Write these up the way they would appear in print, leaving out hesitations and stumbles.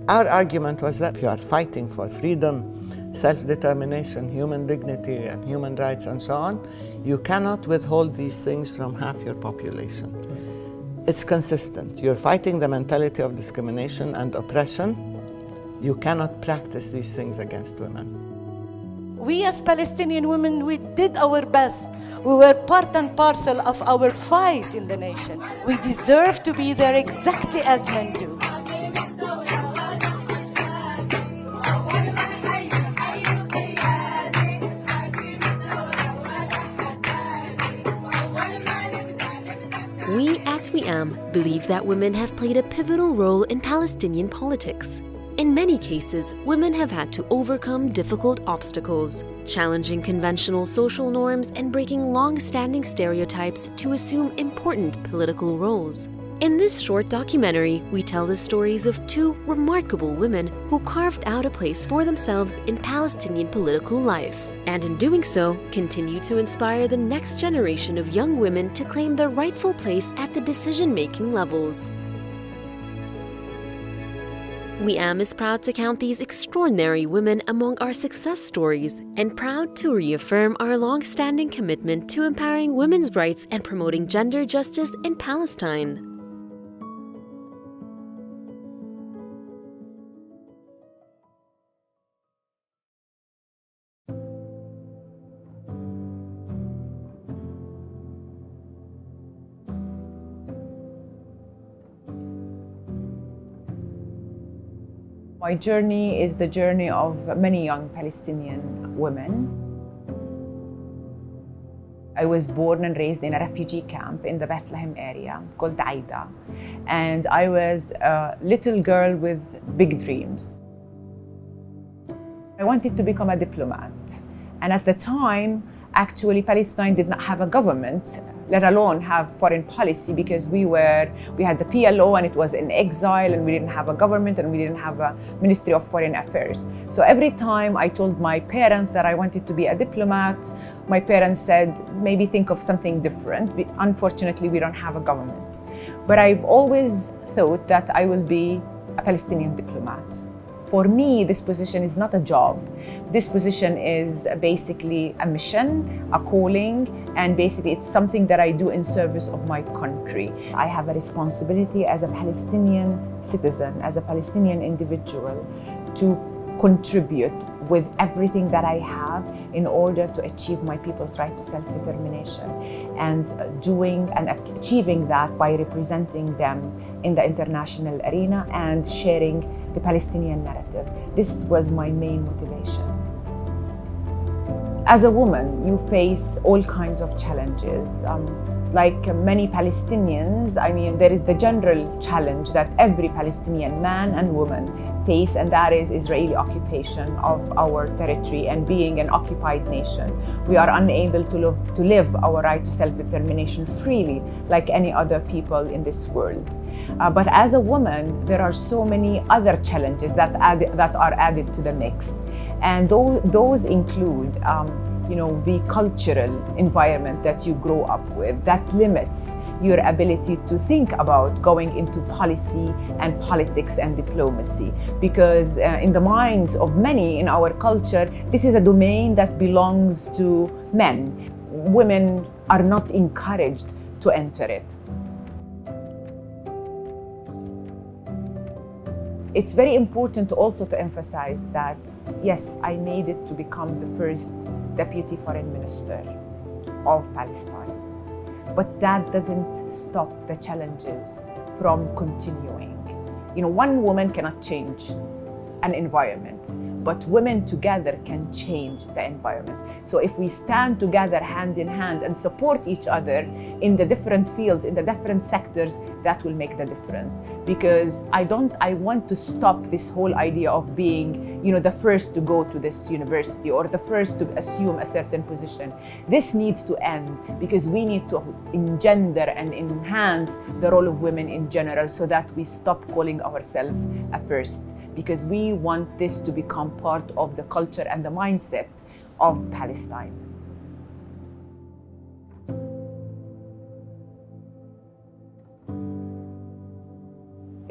Our argument was that you are fighting for freedom, self-determination, human dignity, and human rights, and so on. You cannot withhold these things from half your population. It's consistent. You're fighting the mentality of discrimination and oppression. You cannot practice these things against women. We as Palestinian women, we did our best. We were part and parcel of our fight in the nation. We deserve to be there exactly as men do. We at We Am believe that women have played a pivotal role in Palestinian politics. In many cases, women have had to overcome difficult obstacles, challenging conventional social norms and breaking long-standing stereotypes to assume important political roles. In this short documentary, we tell the stories of two remarkable women who carved out a place for themselves in Palestinian political life, and in doing so, continue to inspire the next generation of young women to claim their rightful place at the decision-making levels. We Am is proud to count these extraordinary women among our success stories and proud to reaffirm our long-standing commitment to empowering women's rights and promoting gender justice in Palestine. My journey is the journey of many young Palestinian women. I was born and raised in a refugee camp in the Bethlehem area called Aida. And I was a little girl with big dreams. I wanted to become a diplomat. And at the time, actually, Palestine did not have a government, let alone have foreign policy, because we had the PLO and it was in exile, and we didn't have a government and we didn't have a Ministry of Foreign Affairs. So every time I told my parents that I wanted to be a diplomat, my parents said, maybe think of something different. Unfortunately, we don't have a government. But I've always thought that I will be a Palestinian diplomat. For me, this position is not a job. This position is basically a mission, a calling, and basically it's something that I do in service of my country. I have a responsibility as a Palestinian citizen, as a Palestinian individual, to contribute with everything that I have in order to achieve my people's right to self-determination, and doing and achieving that by representing them in the international arena and sharing the Palestinian narrative. This was my main motivation. As a woman, you face all kinds of challenges. Like many Palestinians, there is the general challenge that every Palestinian man and woman face, and that is Israeli occupation of our territory and being an occupied nation. We are unable to live our right to self-determination freely like any other people in this world. But as a woman, there are so many other challenges that are added to the mix. And those include the cultural environment that you grow up with that limits your ability to think about going into policy and politics and diplomacy. Because in the minds of many in our culture, this is a domain that belongs to men. Women are not encouraged to enter it. It's very important also to emphasize that, yes, I made it to become the first Deputy Foreign Minister of Palestine. But that doesn't stop the challenges from continuing. One woman cannot change an environment, but women together can change the environment. So if we stand together hand in hand and support each other in the different fields, in the different sectors, that will make the difference. Because I want to stop this whole idea of being, the first to go to this university or the first to assume a certain position. This needs to end, because we need to engender and enhance the role of women in general, so that we stop calling ourselves a first. Because we want this to become part of the culture and the mindset of Palestine.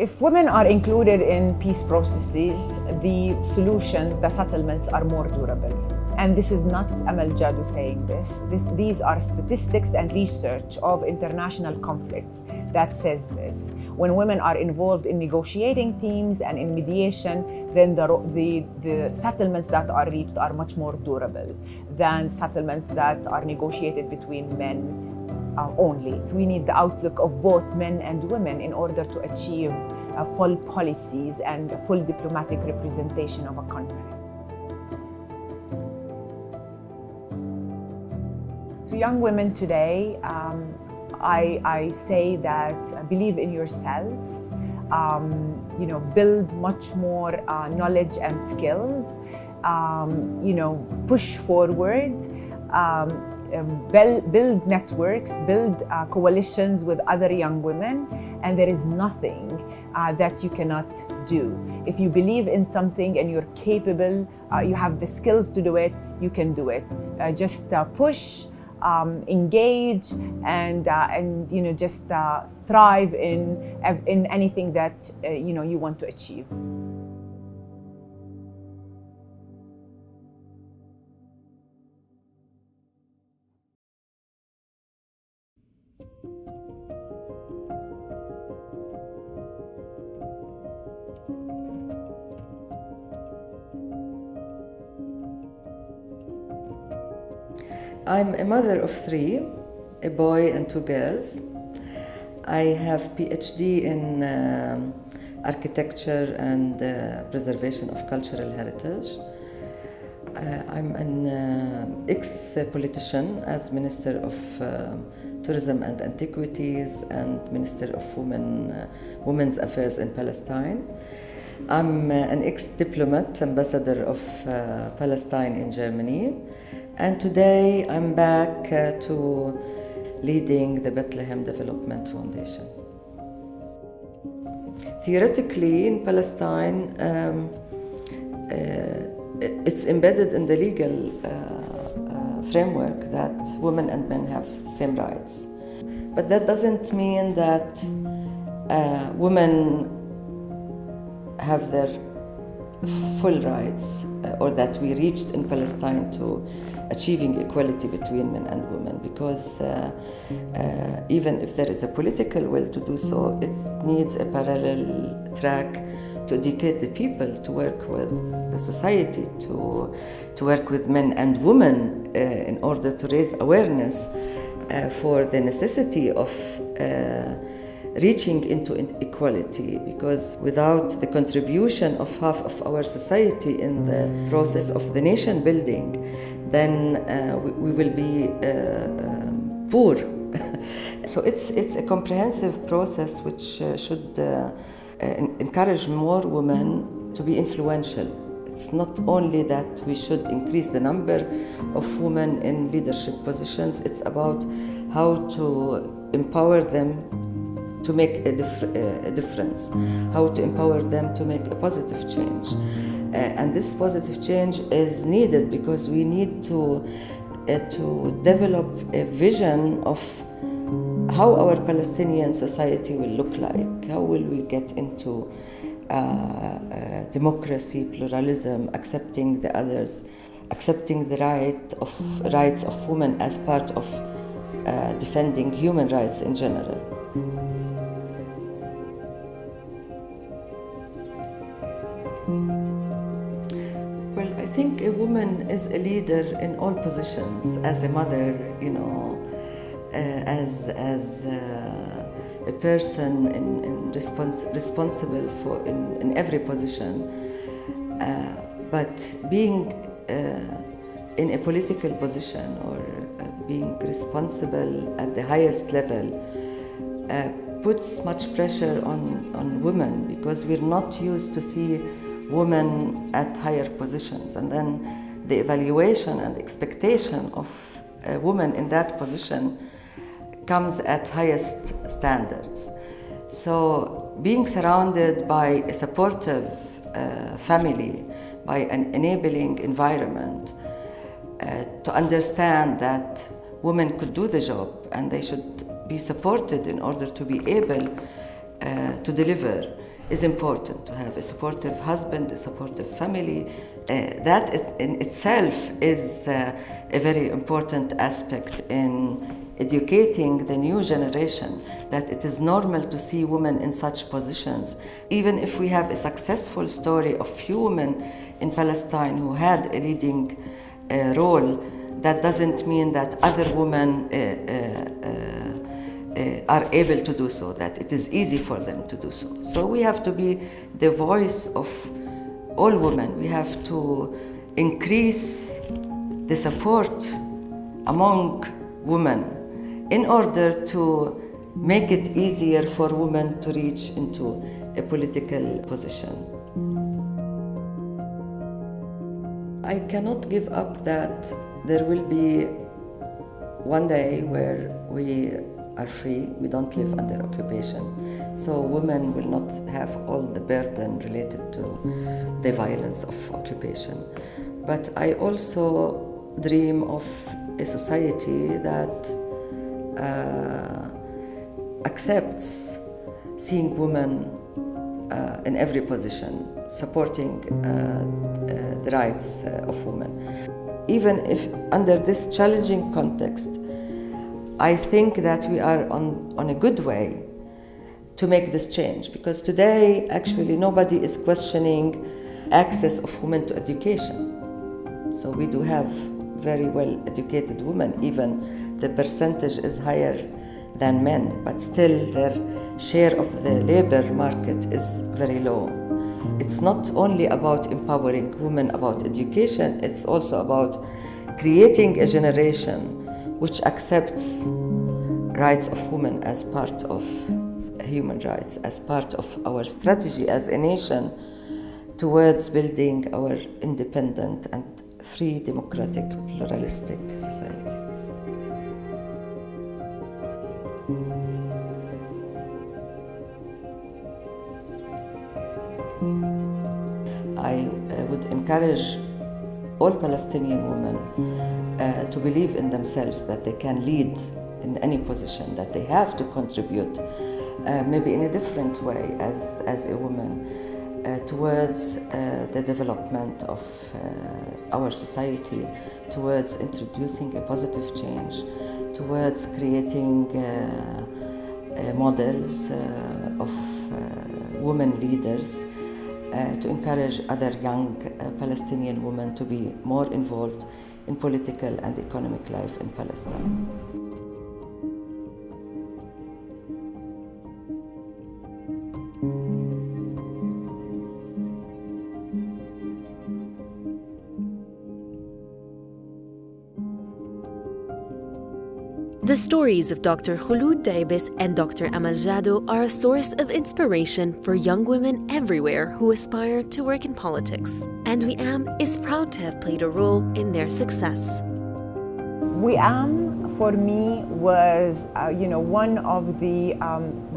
If women are included in peace processes, the solutions, the settlements are more durable. And this is not Amal Jadu saying this. These are statistics and research of international conflicts that says this. When women are involved in negotiating teams and in mediation, then the settlements that are reached are much more durable than settlements that are negotiated between men only. We need the outlook of both men and women in order to achieve full policies and full diplomatic representation of a country. To young women today, I say that believe in yourselves, build much more knowledge and skills, push forward, build networks, build coalitions with other young women, and there is nothing that you cannot do. If you believe in something and you're capable, you have the skills to do it, you can do it. Just push, engage, and just thrive in anything that you want to achieve. I'm a mother of 3, a boy and 2 girls. I have PhD in architecture and preservation of cultural heritage. I'm an ex-politician as Minister of Tourism and Antiquities and Minister of Women's Affairs in Palestine. I'm an ex-diplomat, ambassador of Palestine in Germany. And today I'm back to leading the Bethlehem Development Foundation. Theoretically, in Palestine, it's embedded in the legal framework that women and men have the same rights. But that doesn't mean that women have their full rights or that we reached in Palestine to achieving equality between men and women, because even if there is a political will to do so, it needs a parallel track to educate the people, to work with the society, to work with men and women in order to raise awareness for the necessity of reaching into equality, because without the contribution of half of our society in the process of the nation building, then we will be poor. So it's a comprehensive process which should encourage more women to be influential. It's not only that we should increase the number of women in leadership positions, it's about how to empower them to make a difference, how to empower them to make a positive change. And this positive change is needed because we need to develop a vision of how our Palestinian society will look like. How will we get into democracy, pluralism, accepting the others, accepting the rights of women as part of defending human rights in general. Well, I think a woman is a leader in all positions, as a mother, as a person responsible for in every position. But being in a political position or being responsible at the highest level puts much pressure on women, because we're not used to see women at higher positions, and then the evaluation and expectation of a woman in that position comes at highest standards. So being surrounded by a supportive family, by an enabling environment, to understand that women could do the job and they should be supported in order to be able to deliver, is important to have a supportive husband, a supportive family. That in itself is a very important aspect in educating the new generation, that it is normal to see women in such positions. Even if we have a successful story of few women in Palestine who had a leading role, that doesn't mean that other women are able to do so, that it is easy for them to do so. So we have to be the voice of all women. We have to increase the support among women in order to make it easier for women to reach into a political position. I cannot give up that there will be one day where we are free, we don't live under occupation. So women will not have all the burden related to the violence of occupation. But I also dream of a society that accepts seeing women in every position, supporting the rights of women. Even if under this challenging context, I think that we are on a good way to make this change, because today actually nobody is questioning access of women to education. So we do have very well educated women, even the percentage is higher than men, but still their share of the labor market is very low. It's not only about empowering women about education, it's also about creating a generation which accepts rights of women as part of human rights, as part of our strategy as a nation towards building our independent and free, democratic, pluralistic society. I would encourage all Palestinian women to believe in themselves, that they can lead in any position, that they have to contribute, maybe in a different way as a woman, towards the development of our society, towards introducing a positive change, towards creating models of women leaders, to encourage other young Palestinian women to be more involved in political and economic life in Palestine. The stories of Dr. Khulud Daibes and Dr. Amal Jado are a source of inspiration for young women everywhere who aspire to work in politics. And WIAM is proud to have played a role in their success. WIAM, for me, was one of the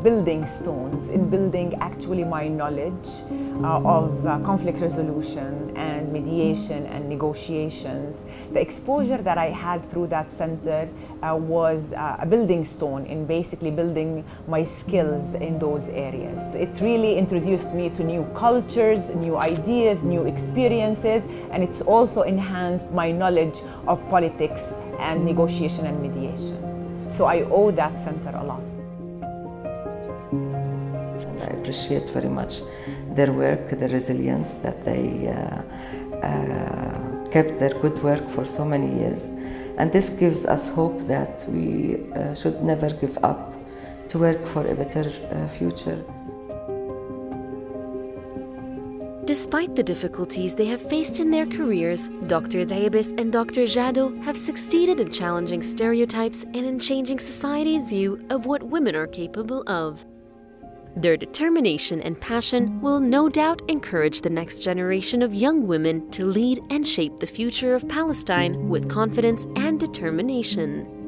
building stones in building actually my knowledge of conflict resolution and mediation and negotiations. The exposure that I had through that center was a building stone in basically building my skills in those areas. It really introduced me to new cultures, new ideas, new experiences, and it's also enhanced my knowledge of politics and negotiation and mediation. So I owe that center a lot. And I appreciate very much their work, the resilience that they kept their good work for so many years. And this gives us hope that we should never give up to work for a better future. Despite the difficulties they have faced in their careers, Dr. Daibes and Dr. Jado have succeeded in challenging stereotypes and in changing society's view of what women are capable of. Their determination and passion will no doubt encourage the next generation of young women to lead and shape the future of Palestine with confidence and determination.